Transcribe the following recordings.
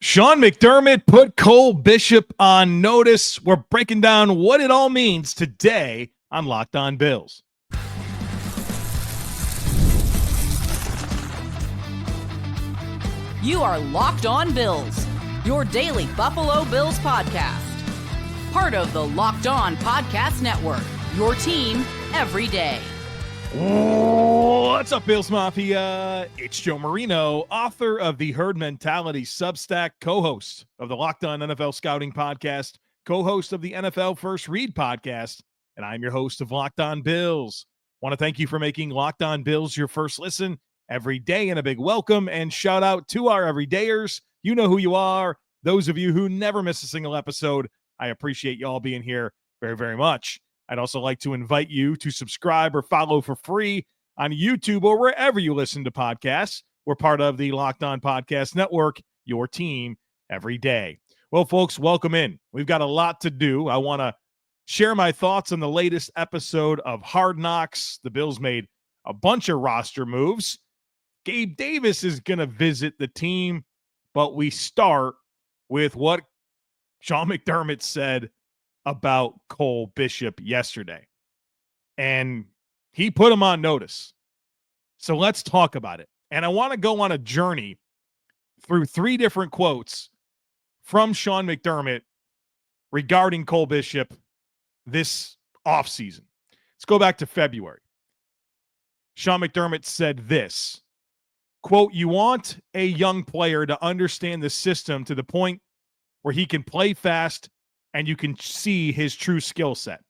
Sean McDermott put Cole Bishop on notice. We're breaking down what it all means today on Locked On Bills. You are Locked On Bills, your daily Buffalo Bills podcast. Part of the Locked On Podcast Network, your team every day. What's up, Bills Mafia? It's Joe Marino, author of the Herd Mentality Substack, co-host of the Locked On NFL Scouting Podcast, co-host of the NFL First Read Podcast, and I'm your host of Locked On Bills. Want to thank you for making Locked On Bills your first listen every day, and a big welcome and shout out to our everydayers. You know who you are. Those of you who never miss a single episode, I appreciate you all being here very, very much. I'd also like to invite you to subscribe or follow for free on YouTube or wherever you listen to podcasts. We're part of the Locked On Podcast Network, your team every day. Well, folks, welcome in. We've got a lot to do. I want to share my thoughts on the latest episode of Hard Knocks. The Bills made a bunch of roster moves. Gabe Davis is going to visit the team, but we start with what Sean McDermott said about Cole Bishop yesterday. And he put him on notice. So let's talk about it. And I want to go on a journey through three different quotes from Sean McDermott regarding Cole Bishop this offseason. Let's go back to February. Sean McDermott said this, quote, "You want a young player to understand the system to the point where he can play fast and you can see his true skill set."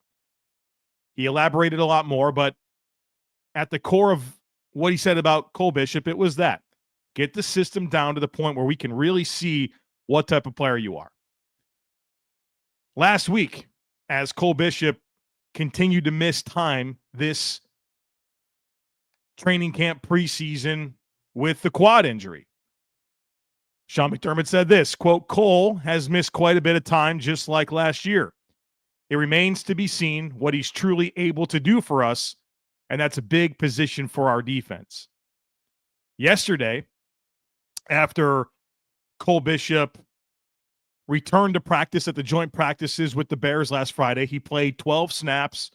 He elaborated a lot more, but at the core of what he said about Cole Bishop, it was that. Get the system down to the point where we can really see what type of player you are. Last week, as Cole Bishop continued to miss time this training camp preseason with the quad injury, Sean McDermott said this, quote, "Cole has missed quite a bit of time just like last year. It remains to be seen what he's truly able to do for us, and that's a big position for our defense." Yesterday, after Cole Bishop returned to practice at the joint practices with the Bears last Friday, he played 12 snaps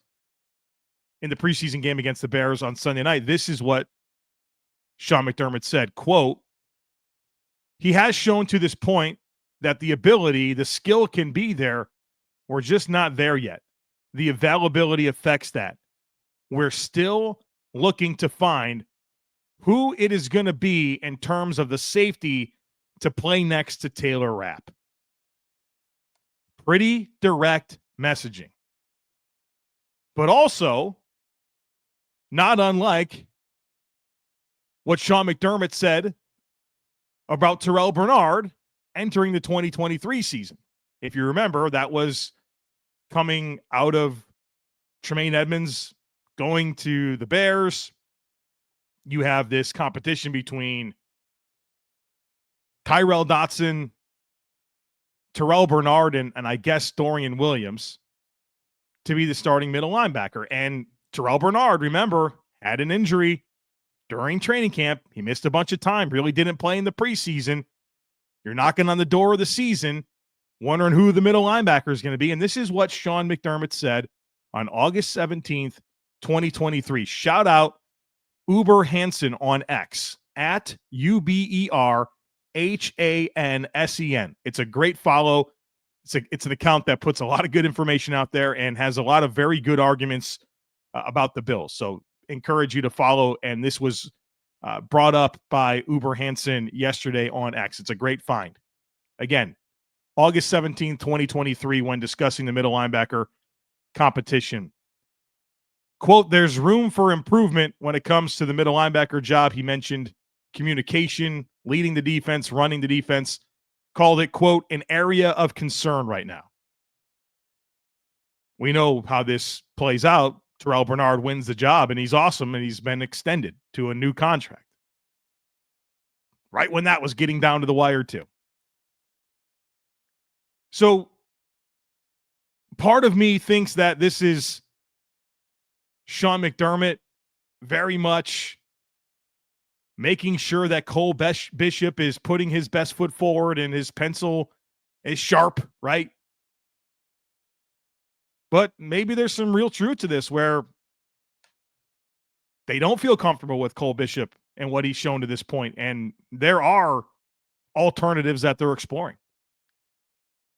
in the preseason game against the Bears on Sunday night. This is what Sean McDermott said, quote, "He has shown to this point that the ability, the skill can be there. We're just not there yet. The availability affects that. We're still looking to find who it is going to be in terms of the safety to play next to Taylor Rapp." Pretty direct messaging. But also, not unlike what Sean McDermott said about Terrell Bernard entering the 2023 season. If you remember, that was coming out of Tremaine Edmonds going to the Bears. You have this competition between Tyrel Dotson, Terrell Bernard, and I guess Dorian Williams to be the starting middle linebacker. And Terrell Bernard, remember, had an injury during training camp. He missed a bunch of time, really didn't play in the preseason. You're knocking on the door of the season, wondering who the middle linebacker is going to be. And this is what Sean McDermott said on August 17th, 2023. Shout out Uber Hansen on X at UberHansen. It's a great follow. It's an account that puts a lot of good information out there and has a lot of very good arguments about the Bills. So encourage you to follow. And this was brought up by Uber Hansen yesterday on X. It's a great find. Again, August 17th, 2023, when discussing the middle linebacker competition. Quote, "There's room for improvement when it comes to the middle linebacker job." He mentioned communication, leading the defense, running the defense, called it, quote, "an area of concern right now." We know how this plays out. Terrell Bernard wins the job, and he's awesome, and he's been extended to a new contract. Right when that was getting down to the wire, too. So part of me thinks that this is Sean McDermott very much making sure that Cole Bishop is putting his best foot forward and his pencil is sharp, right? But maybe there's some real truth to this where they don't feel comfortable with Cole Bishop and what he's shown to this point, and there are alternatives that they're exploring.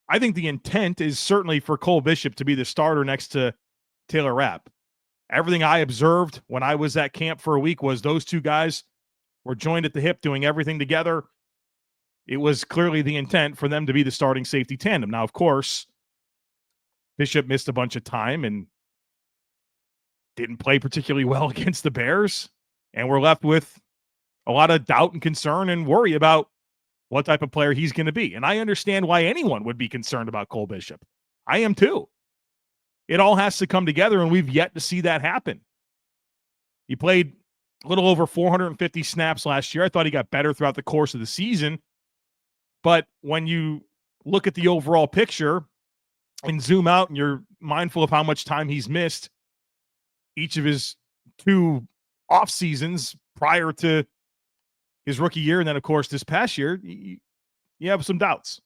I think the intent is certainly for Cole Bishop to be the starter next to Taylor Rapp. Everything I observed when I was at camp for a week was those two guys were joined at the hip doing everything together. It was clearly the intent for them to be the starting safety tandem. Now, of course, Bishop missed a bunch of time and didn't play particularly well against the Bears, and we're left with a lot of doubt and concern and worry about what type of player he's going to be. And I understand why anyone would be concerned about Cole Bishop. I am too. It all has to come together, and we've yet to see that happen. He played a little over 450 snaps last year. I thought he got better throughout the course of the season. But when you look at the overall picture and zoom out and you're mindful of how much time he's missed each of his two off seasons prior to his rookie year, and then, of course, this past year, you have some doubts.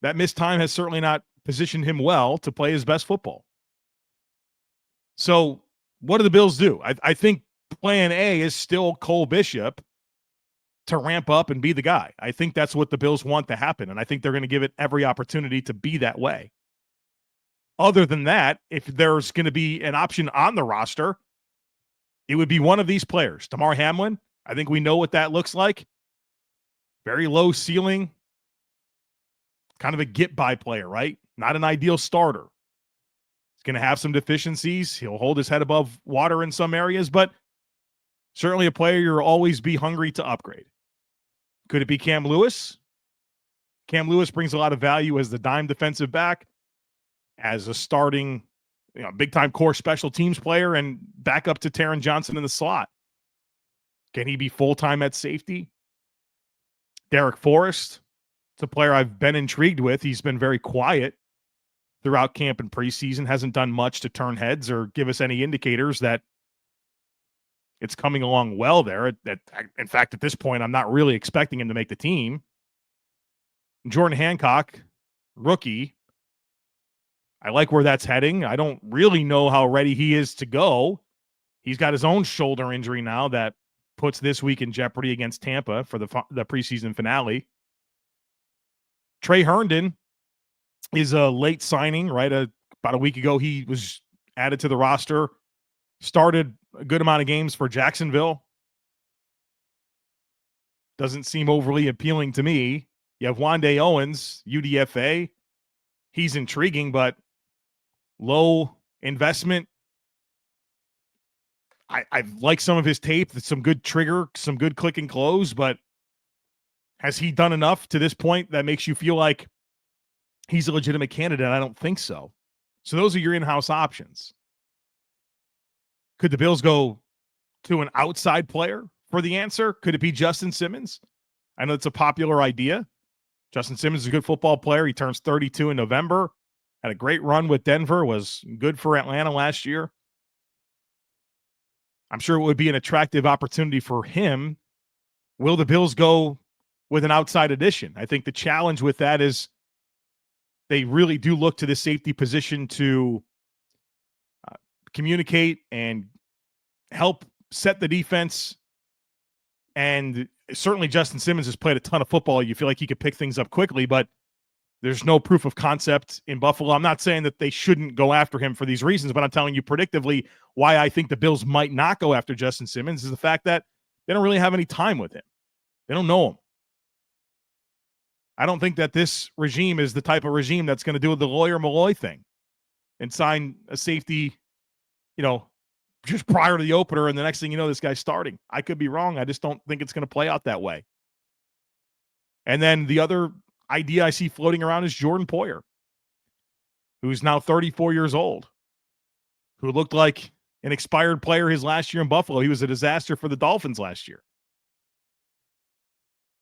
That missed time has certainly not positioned him well to play his best football. So what do the Bills do? I think plan A is still Cole Bishop to ramp up and be the guy. I think that's what the Bills want to happen, and I think they're going to give it every opportunity to be that way. Other than that, if there's going to be an option on the roster, it would be one of these players. Damar Hamlin, I think we know what that looks like. Very low ceiling, kind of a get-by player, right? Not an ideal starter. He's going to have some deficiencies. He'll hold his head above water in some areas, but certainly a player you'll always be hungry to upgrade. Could it be Cam Lewis? Cam Lewis brings a lot of value as the dime defensive back, as a starting, big-time core special teams player and back up to Taron Johnson in the slot. Can he be full-time at safety? Derek Forrest, it's a player I've been intrigued with. He's been very quiet throughout camp and preseason, hasn't done much to turn heads or give us any indicators that it's coming along well there. In fact, at this point, I'm not really expecting him to make the team. Jordan Hancock, rookie. I like where that's heading. I don't really know how ready he is to go. He's got his own shoulder injury now that puts this week in jeopardy against Tampa for the preseason finale. Trey Herndon is a late signing, right? About a week ago, he was added to the roster, started a good amount of games for Jacksonville. Doesn't seem overly appealing to me. You have Wande Owens, UDFA. He's intriguing, but low investment. I like some of his tape. Some good trigger, some good click and close, but has he done enough to this point that makes you feel like he's a legitimate candidate? I don't think so. So those are your in-house options. Could the Bills go to an outside player for the answer? Could it be Justin Simmons? I know it's a popular idea. Justin Simmons is a good football player. He turns 32 in November. Had a great run with Denver. Was good for Atlanta last year. I'm sure it would be an attractive opportunity for him. Will the Bills go with an outside addition? I think the challenge with that is they really do look to the safety position to communicate and help set the defense. And certainly Justin Simmons has played a ton of football. You feel like he could pick things up quickly, but there's no proof of concept in Buffalo. I'm not saying that they shouldn't go after him for these reasons, but I'm telling you predictively why I think the Bills might not go after Justin Simmons is the fact that they don't really have any time with him. They don't know him. I don't think that this regime is the type of regime that's going to do the Lawyer Malloy thing and sign a safety, just prior to the opener, and the next thing you know, this guy's starting. I could be wrong. I just don't think it's going to play out that way. And then the other idea I see floating around is Jordan Poyer, who's now 34 years old, who looked like an expired player his last year in Buffalo. He was a disaster for the Dolphins last year.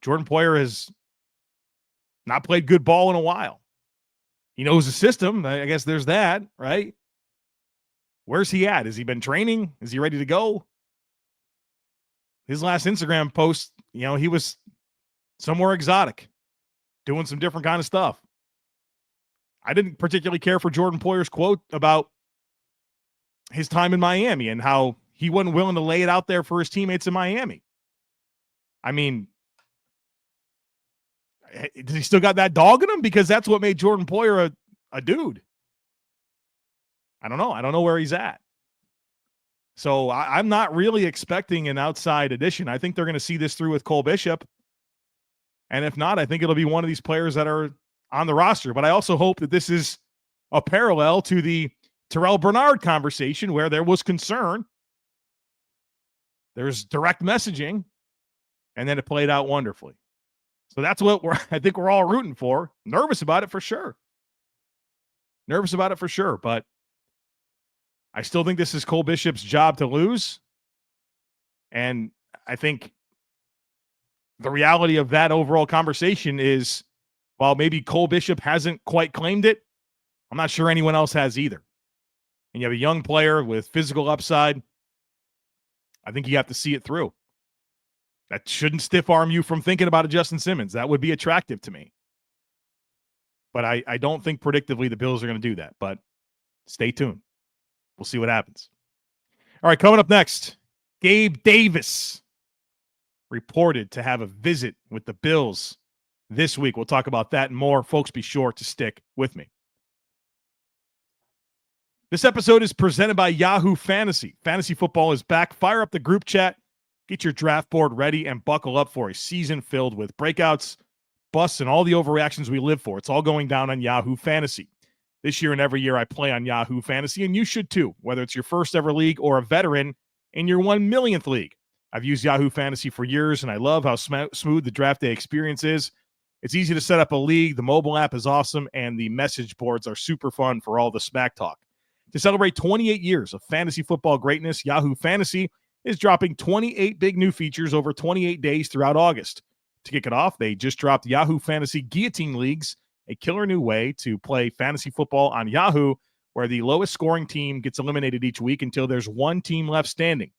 Jordan Poyer has not played good ball in a while. He knows the system. I guess there's that, right? Where's he at? Has he been training? Is he ready to go? his last Instagram post, he was somewhere exotic, doing some different kind of stuff. I didn't particularly care for Jordan Poyer's quote about his time in Miami and how he wasn't willing to lay it out there for his teammates in Miami. I mean, does he still got that dog in him? Because that's what made Jordan Poyer a dude. I don't know. I don't know where he's at. So I'm not really expecting an outside addition. I think they're going to see this through with Cole Bishop. And if not, I think it'll be one of these players that are on the roster. But I also hope that this is a parallel to the Terrell Bernard conversation where there was concern. There's direct messaging, and then it played out wonderfully. So that's what I think we're all rooting for. Nervous about it for sure. But I still think this is Cole Bishop's job to lose. And I think the reality of that overall conversation is, while maybe Cole Bishop hasn't quite claimed it, I'm not sure anyone else has either. And you have a young player with physical upside. I think you have to see it through. That shouldn't stiff arm you from thinking about a Justin Simmons. That would be attractive to me. But I don't think predictably the Bills are going to do that. But stay tuned. We'll see what happens. All right, coming up next, Gabe Davis reported to have a visit with the Bills this week. We'll talk about that and more. Folks, be sure to stick with me. This episode is presented by Yahoo Fantasy. Fantasy football is back. Fire up the group chat. Get your draft board ready and buckle up for a season filled with breakouts, busts, and all the overreactions we live for. It's all going down on Yahoo Fantasy. This year and every year I play on Yahoo Fantasy, and you should too, whether it's your first ever league or a veteran in your 1 millionth league. I've used Yahoo Fantasy for years, and I love how smooth the draft day experience is. It's easy to set up a league. The mobile app is awesome, and the message boards are super fun for all the smack talk. To celebrate 28 years of fantasy football greatness, Yahoo Fantasy is dropping 28 big new features over 28 days throughout August. To kick it off, they just dropped Yahoo Fantasy Guillotine Leagues, a killer new way to play fantasy football on Yahoo, where the lowest scoring team gets eliminated each week until there's one team left standing.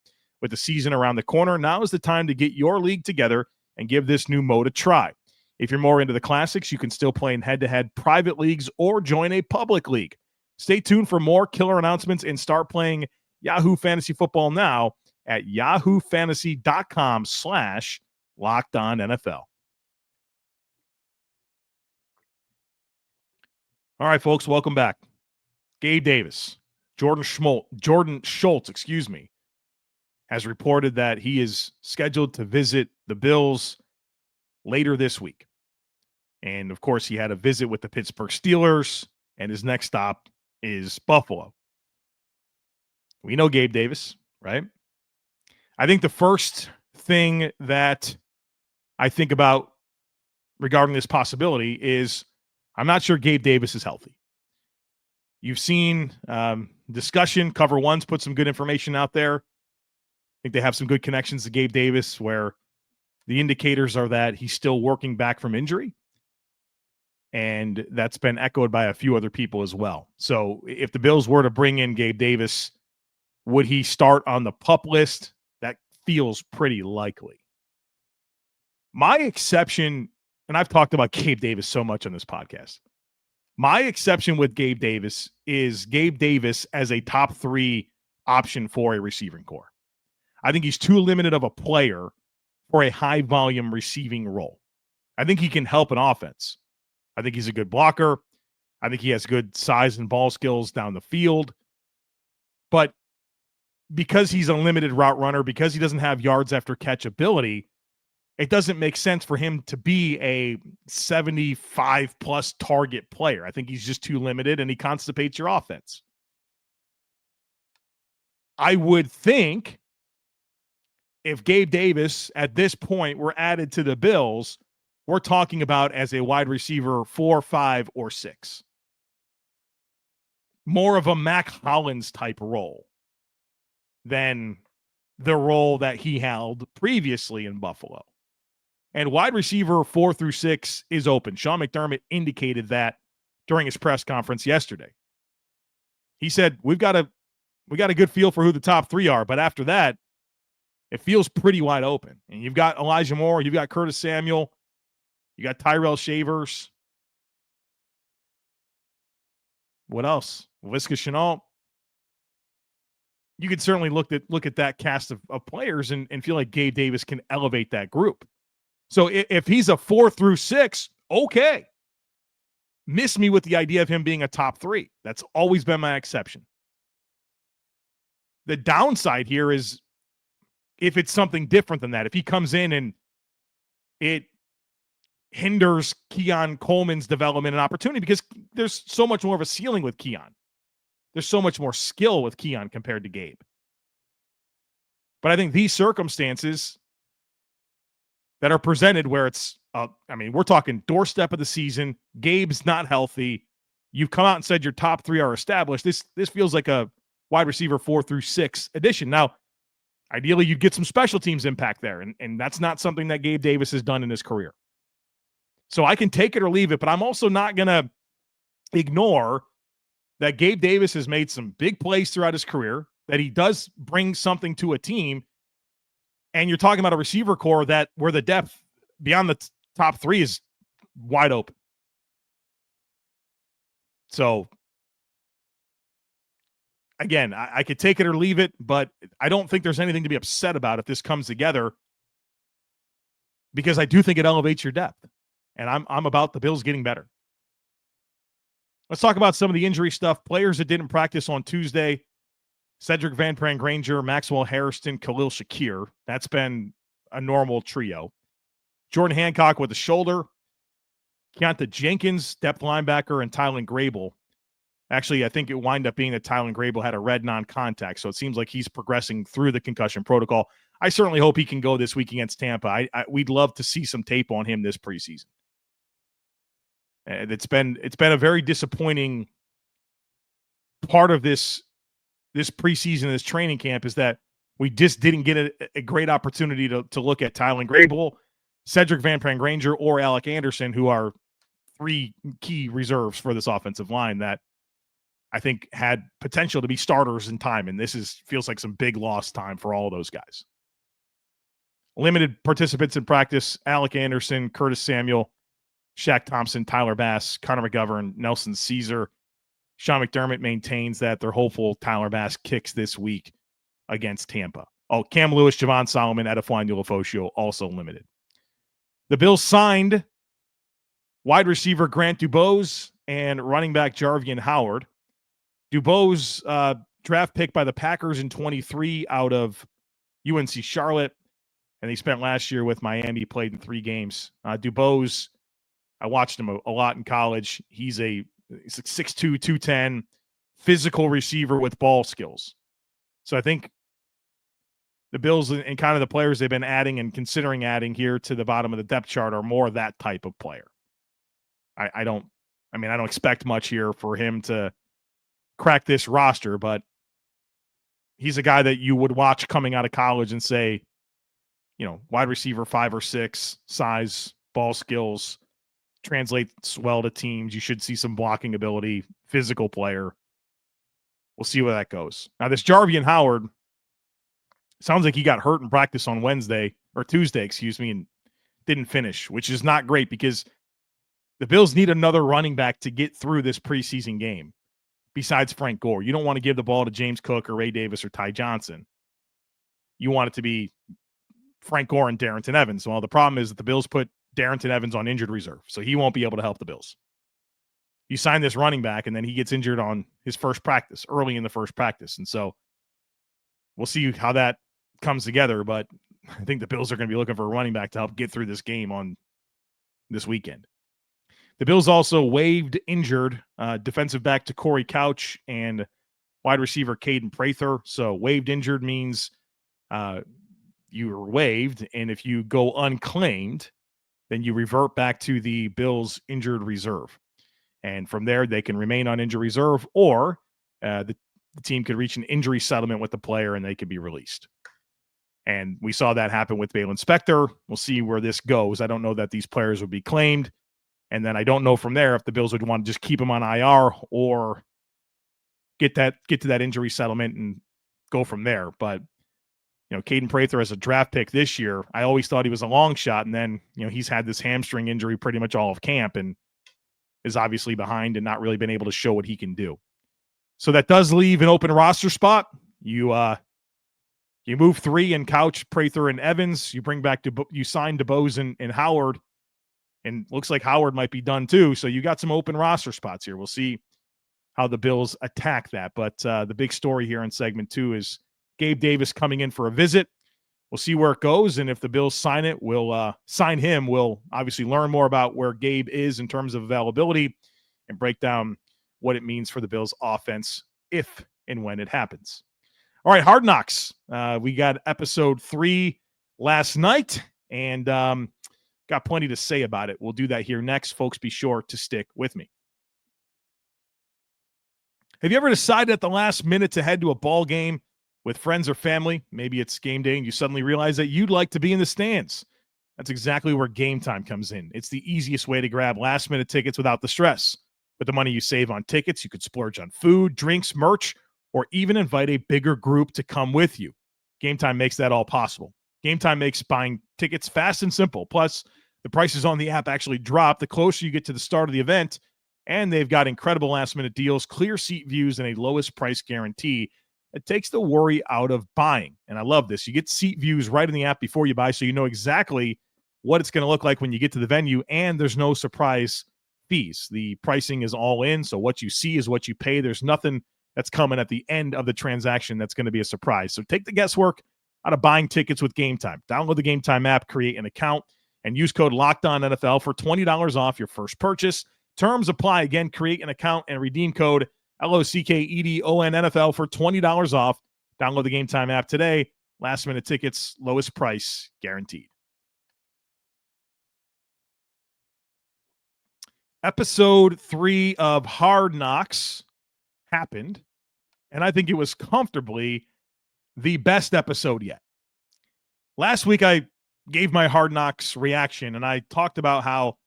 With the season around the corner, now is the time to get your league together and give this new mode a try. If you're more into the classics, you can still play in head-to-head private leagues or join a public league. Stay tuned for more killer announcements and start playing Yahoo Fantasy Football now at yahoofantasy.com/LockedOnNFL. All right, folks, welcome back. Gabe Davis, Jordan Schultz, has reported that he is scheduled to visit the Bills later this week. And, of course, he had a visit with the Pittsburgh Steelers, and his next stop is Buffalo. We know Gabe Davis, right? I think the first thing that I think about regarding this possibility is I'm not sure Gabe Davis is healthy. You've seen discussion. Cover One's put some good information out there. I think they have some good connections to Gabe Davis where the indicators are that he's still working back from injury. And that's been echoed by a few other people as well. So if the Bills were to bring in Gabe Davis, would he start on the PUP list? That feels pretty likely. My exception, and I've talked about Gabe Davis so much on this podcast, my exception with Gabe Davis is Gabe Davis as a top 3 option for a receiving core. I think he's too limited of a player for a high-volume receiving role. I think he can help an offense. I think he's a good blocker. I think he has good size and ball skills down the field. But because he's a limited route runner, because he doesn't have yards after catch ability, it doesn't make sense for him to be a 75-plus target player. I think he's just too limited, and he constipates your offense. I would think if Gabe Davis at this point were added to the Bills, we're talking about as a wide receiver 4, 5, or 6. More of a Mac Hollins type role than the role that he held previously in Buffalo. And wide receiver 4 through 6 is open. Sean McDermott indicated that during his press conference yesterday. He said, we got a good feel for who the top 3 are, but after that, It feels pretty wide open. And you've got Elijah Moore, you've got Curtis Samuel, you got Tyrell Shavers. What else? Laviska Shenault. You could certainly look at that cast of players and feel like Gabe Davis can elevate that group. So if he's a 4 through 6, okay. Miss me with the idea of him being a top 3. That's always been my exception. The downside here is if it's something different than that. If he comes in and it hinders Keon Coleman's development and opportunity, because there's so much more of a ceiling with Keon. There's so much more skill with Keon compared to Gabe. But I think these circumstances that are presented where it's, we're talking doorstep of the season. Gabe's not healthy. You've come out and said your top 3 are established. This feels like a wide receiver 4 through 6 addition. Now, ideally, you'd get some special teams impact there, and that's not something that Gabe Davis has done in his career. So I can take it or leave it, but I'm also not going to ignore that Gabe Davis has made some big plays throughout his career, that he does bring something to a team, and you're talking about a receiver core where the depth beyond the top 3 is wide open. So, again, I could take it or leave it, but I don't think there's anything to be upset about if this comes together, because I do think it elevates your depth, and I'm about the Bills getting better. Let's talk about some of the injury stuff. Players that didn't practice on Tuesday: Cedric Van Pran Granger, Maxwell Harrison, Khalil Shakir. That's been a normal trio. Jordan Hancock with a shoulder. Keontae Jenkins, depth linebacker, and Tylen Grable. Actually, I think it wound up being that Tylen Grable had a red non-contact, so it seems like he's progressing through the concussion protocol. I certainly hope he can go this week against Tampa. We'd love to see some tape on him this preseason. It's been a very disappointing part of this preseason, this training camp, is that we just didn't get a great opportunity to look at Tylen Grable, Cedric Van Pran Granger, or Alec Anderson, who are 3 key reserves for this offensive line that I think had potential to be starters in time. And this feels like some big lost time for all of those guys. Limited participants in practice: Alec Anderson, Curtis Samuel, Shaq Thompson, Tyler Bass, Connor McGovern, Nelson Caesar. Sean McDermott maintains that they're hopeful Tyler Bass kicks this week against Tampa. Oh, Cam Lewis, Javon Solomon, Edifwan Ulofosio also limited. The Bills signed wide receiver Grant Dubose and running back Jarvian Howard. Dubose, draft pick by the Packers in 23 out of UNC Charlotte, and he spent last year with Miami, played in 3 games. Dubose, I watched him a lot in college. He's like 6'2", 210, physical receiver with ball skills. So I think the Bills and kind of the players they've been adding and considering adding here to the bottom of the depth chart are more that type of player. I don't expect much here for him to crack this roster, but he's a guy that you would watch coming out of college and say, wide receiver 5 or 6, size, ball skills, translates well to teams. You should see some blocking ability, physical player. We'll see where that goes. Now, this Jarvian Howard sounds like he got hurt in practice on Tuesday, and didn't finish, which is not great because the Bills need another running back to get through this preseason game besides Frank Gore. You don't want to give the ball to James Cook or Ray Davis or Ty Johnson. You want it to be Frank Gore and Darrington Evans. Well, the problem is that the Bills put Darrington Evans on injured reserve, so he won't be able to help the Bills. You sign this running back, and then he gets injured on his first practice, early in the first practice. And so we'll see how that comes together, but I think the Bills are going to be looking for a running back to help get through this game on this weekend. The Bills also waived injured defensive back to Corey Couch and wide receiver Caden Prather. So waived injured means you are waived, and if you go unclaimed, then you revert back to the Bills injured reserve. And from there, they can remain on injured reserve, or the team could reach an injury settlement with the player and they could be released. And we saw that happen with Balin Spector. We'll see where this goes. I don't know that these players would be claimed. And then I don't know from there if the Bills would want to just keep them on IR or get to that injury settlement and go from there. But Caden Prather as a draft pick this year, I always thought he was a long shot. And then, he's had this hamstring injury pretty much all of camp and is obviously behind and not really been able to show what he can do. So that does leave an open roster spot. You move 3 and couch Prather and Evans. You bring back you sign DeBose and Howard, and looks like Howard might be done too. So you got some open roster spots here. We'll see how the Bills attack that. But the big story here in segment 2 is Gabe Davis coming in for a visit. We'll see where it goes, and if the Bills sign it, we'll sign him. We'll obviously learn more about where Gabe is in terms of availability and break down what it means for the Bills offense if and when it happens. All right, Hard Knocks. We got episode 3 last night, and got plenty to say about it. We'll do that here next. Folks, be sure to stick with me. Have you ever decided at the last minute to head to a ball game with friends or family? Maybe it's game day and you suddenly realize that you'd like to be in the stands. That's exactly where Gametime comes in. It's the easiest way to grab last-minute tickets without the stress. With the money you save on tickets, you could splurge on food, drinks, merch, or even invite a bigger group to come with you. Gametime makes that all possible. Gametime makes buying tickets fast and simple. Plus, the prices on the app actually drop the closer you get to the start of the event, and they've got incredible last-minute deals, clear seat views, and a lowest price guarantee. It takes the worry out of buying, and I love this. You get seat views right in the app before you buy, so you know exactly what it's going to look like when you get to the venue, and there's no surprise fees. The pricing is all in, so what you see is what you pay. There's nothing that's coming at the end of the transaction that's going to be a surprise. So take the guesswork out of buying tickets with Gametime. Download the Gametime app, create an account, and use code LOCKEDONNFL for $20 off your first purchase. Terms apply. Again, create an account and redeem code LOCKEDONNFL for $20 off. Download the Gametime app today. Last-minute tickets, lowest price guaranteed. Episode 3 of Hard Knocks happened, and I think it was comfortably the best episode yet. Last week, I gave my Hard Knocks reaction, and I talked about how,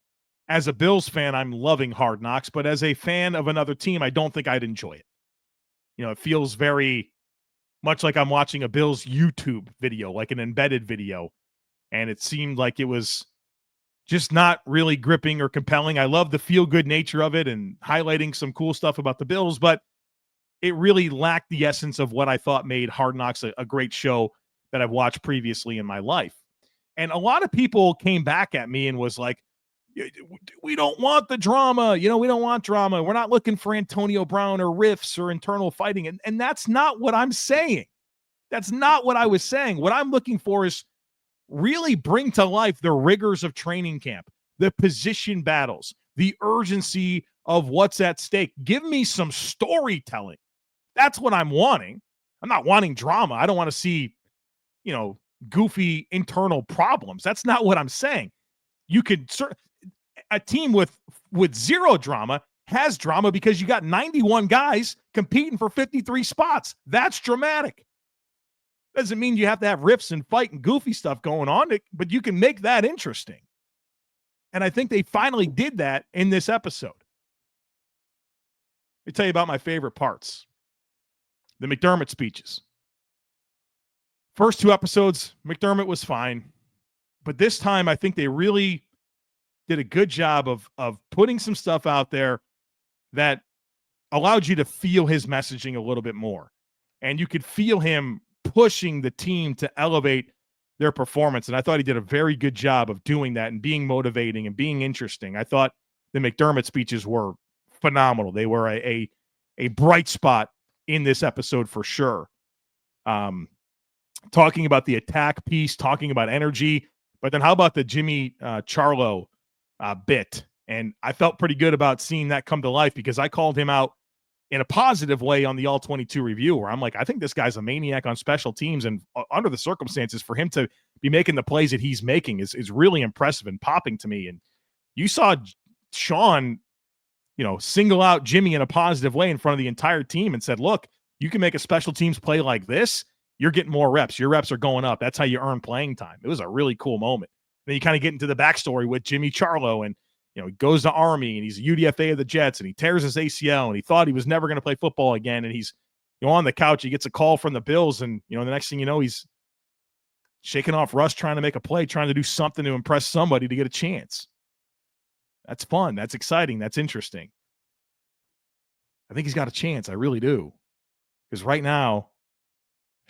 as a Bills fan, I'm loving Hard Knocks, but as a fan of another team, I don't think I'd enjoy it. It feels very much like I'm watching a Bills YouTube video, like an embedded video, and it seemed like it was just not really gripping or compelling. I love the feel-good nature of it and highlighting some cool stuff about the Bills, but it really lacked the essence of what I thought made Hard Knocks a great show that I've watched previously in my life. And a lot of people came back at me and was like, we don't want the drama. We don't want drama. We're not looking for Antonio Brown or riffs or internal fighting. And that's not what I'm saying. That's not what I was saying. What I'm looking for is really bring to life the rigors of training camp, the position battles, the urgency of what's at stake. Give me some storytelling. That's what I'm wanting. I'm not wanting drama. I don't want to see, goofy internal problems. That's not what I'm saying. You could a team with zero drama has drama because you got 91 guys competing for 53 spots. That's dramatic. Doesn't mean you have to have riffs and fight and goofy stuff going on, but you can make that interesting. And I think they finally did that in this episode. Let me tell you about my favorite parts. The McDermott speeches. First 2 episodes, McDermott was fine. But this time, I think they really did a good job of putting some stuff out there that allowed you to feel his messaging a little bit more. And you could feel him pushing the team to elevate their performance. And I thought he did a very good job of doing that and being motivating and being interesting. I thought the McDermott speeches were phenomenal. They were a bright spot in this episode for sure. Talking about the attack piece, talking about energy, but then how about the Jimmy Charlo bit? And I felt pretty good about seeing that come to life because I called him out in a positive way on the All-22 review where I'm like, I think this guy's a maniac on special teams, and under the circumstances for him to be making the plays that he's making is really impressive and popping to me. And you saw Sean, single out Jimmy in a positive way in front of the entire team and said, look, you can make a special teams play like this. You're getting more reps. Your reps are going up. That's how you earn playing time. It was a really cool moment. Then you kind of get into the backstory with Jimmy Charlo, and he goes to Army and he's a UDFA of the Jets and he tears his ACL and he thought he was never going to play football again. And he's on the couch. He gets a call from the Bills, and the next thing you know, he's shaking off rust, trying to make a play, trying to do something to impress somebody to get a chance. That's fun. That's exciting. That's interesting. I think he's got a chance. I really do. Because right now,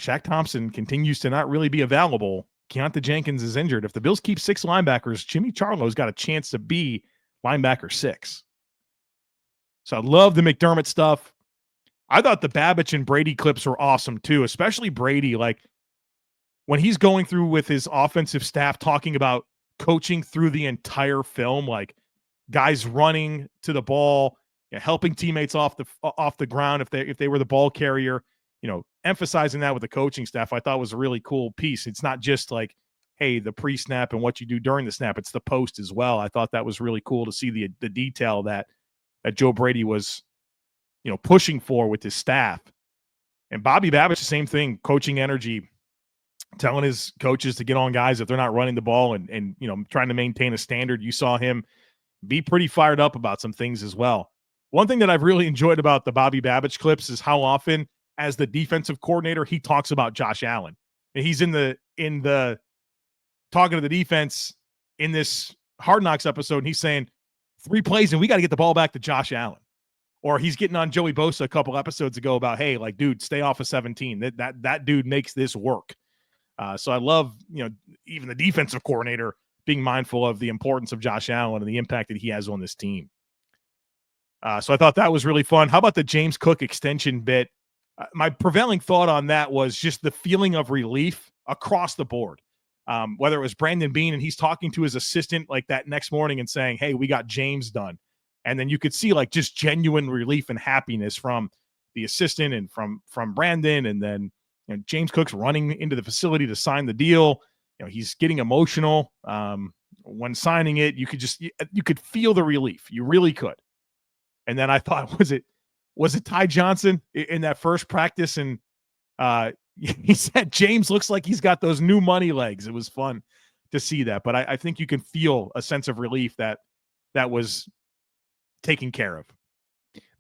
Shaq Thompson continues to not really be available. Keontae Jenkins is injured. If the Bills keep 6 linebackers, Jimmy Charlo's got a chance to be linebacker 6. So I love the McDermott stuff. I thought the Babich and Brady clips were awesome too, especially Brady. Like when he's going through with his offensive staff talking about coaching through the entire film, like guys running to the ball, helping teammates off the ground if they were the ball carrier, emphasizing that with the coaching staff, I thought was a really cool piece. It's not just like, hey, the pre-snap and what you do during the snap, it's the post as well. I thought that was really cool to see the detail that Joe Brady was pushing for with his staff. And Bobby Babich, the same thing, coaching energy, telling his coaches to get on guys if they're not running the ball and trying to maintain a standard. You saw him be pretty fired up about some things as well. One thing that I've really enjoyed about the Bobby Babich clips is how often, as the defensive coordinator, he talks about Josh Allen. And he's in the talking to the defense in this Hard Knocks episode, and he's saying 3 plays and we got to get the ball back to Josh Allen. Or he's getting on Joey Bosa a couple episodes ago about, hey, like, dude, stay off of 17. That dude makes this work. So I love, even the defensive coordinator being mindful of the importance of Josh Allen and the impact that he has on this team. So I thought that was really fun. How about the James Cook extension bit? My prevailing thought on that was just the feeling of relief across the board. Whether it was Brandon Beane and he's talking to his assistant like that next morning and saying, hey, we got James done. And then you could see like just genuine relief and happiness from the assistant and from Brandon. And then James Cook's running into the facility to sign the deal. He's getting emotional when signing it. You could feel the relief. You really could. And then I thought, was it Ty Johnson in that first practice? And he said James looks like he's got those new money legs. It was fun to see that. But I think you can feel a sense of relief that was taken care of.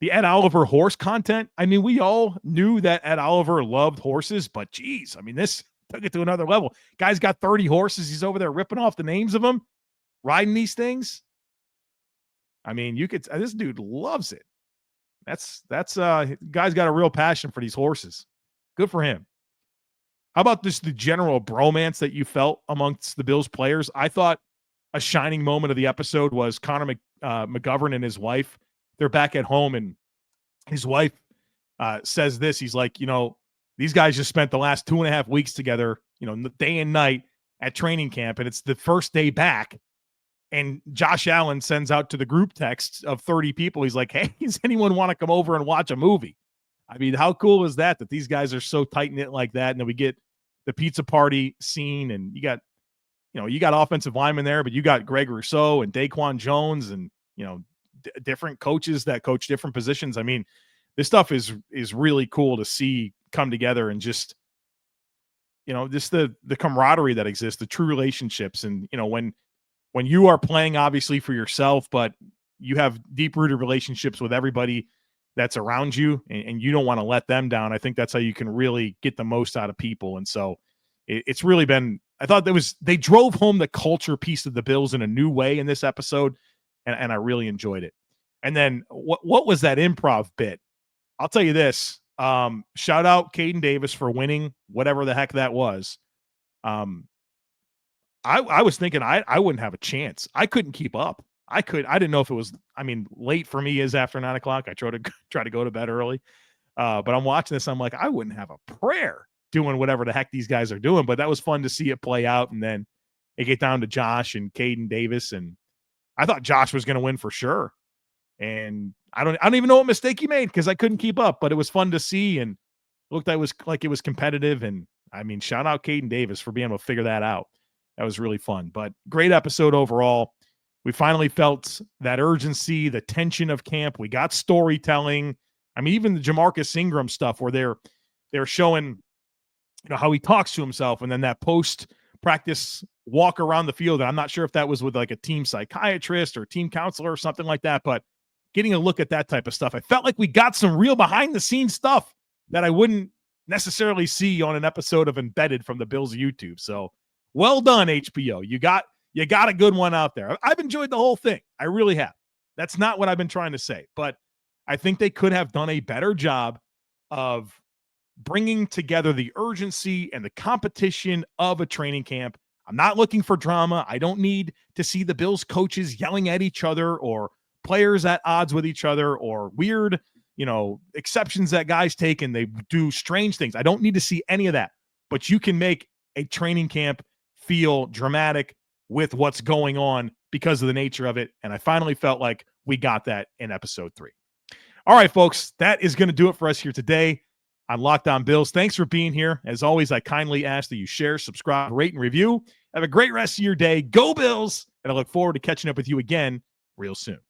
The Ed Oliver horse content. I mean, we all knew that Ed Oliver loved horses, but geez, I mean, this took it to another level. Guy's got 30 horses. He's over there ripping off the names of them, riding these things. I mean, this dude loves it. That's guy's got a real passion for these horses. Good for him. How about the general bromance that you felt amongst the Bills players? I thought a shining moment of the episode was Connor McGovern and his wife. They're back at home, and his wife says this. He's like, these guys just spent the last 2.5 weeks together, day and night at training camp, and it's the first day back. And Josh Allen sends out to the group texts of 30 people. He's like, hey, does anyone want to come over and watch a movie? I mean, how cool is that these guys are so tight-knit like that? And then we get the pizza party scene, and you got offensive linemen there, but you got Greg Rousseau and Daquan Jones and, different coaches that coach different positions. I mean, this stuff is really cool to see come together and just, just the camaraderie that exists, the true relationships. And, when you are playing obviously for yourself, but you have deep rooted relationships with everybody that's around you and you don't want to let them down. I think that's how you can really get the most out of people. And so it's really been, I thought they drove home the culture piece of the Bills in a new way in this episode. And I really enjoyed it. And then what was that improv bit? I'll tell you this. Shout out Gabe Davis for winning whatever the heck that was. I was thinking I wouldn't have a chance. I couldn't keep up. I didn't know if it was, late for me is after 9 o'clock. I try to go to bed early. But I'm watching this. I'm like, I wouldn't have a prayer doing whatever the heck these guys are doing. But that was fun to see it play out. And then it get down to Josh and Caden Davis. And I thought Josh was going to win for sure. And I don't even know what mistake he made because I couldn't keep up, but it was fun to see and looked like it was competitive. And shout out Caden Davis for being able to figure that out. That was really fun, but great episode overall. We finally felt that urgency, the tension of camp. We got storytelling. Even the Jamarcus Ingram stuff where they're showing, how he talks to himself, and then that post-practice walk around the field. And I'm not sure if that was with like a team psychiatrist or team counselor or something like that, but getting a look at that type of stuff. I felt like we got some real behind-the-scenes stuff that I wouldn't necessarily see on an episode of Embedded from the Bills YouTube. So Well done, HBO. You got a good one out there. I've enjoyed the whole thing. I really have. That's not what I've been trying to say, but I think they could have done a better job of bringing together the urgency and the competition of a training camp. I'm not looking for drama. I don't need to see the Bills coaches yelling at each other or players at odds with each other or weird, exceptions that guys take and they do strange things. I don't need to see any of that, but you can make a training camp feel dramatic with what's going on because of the nature of it. And I finally felt like we got that in episode 3. All right, folks, that is going to do it for us here today on Locked On Bills. Thanks for being here. As always, I kindly ask that you share, subscribe, rate, and review. Have a great rest of your day. Go Bills. And I look forward to catching up with you again real soon.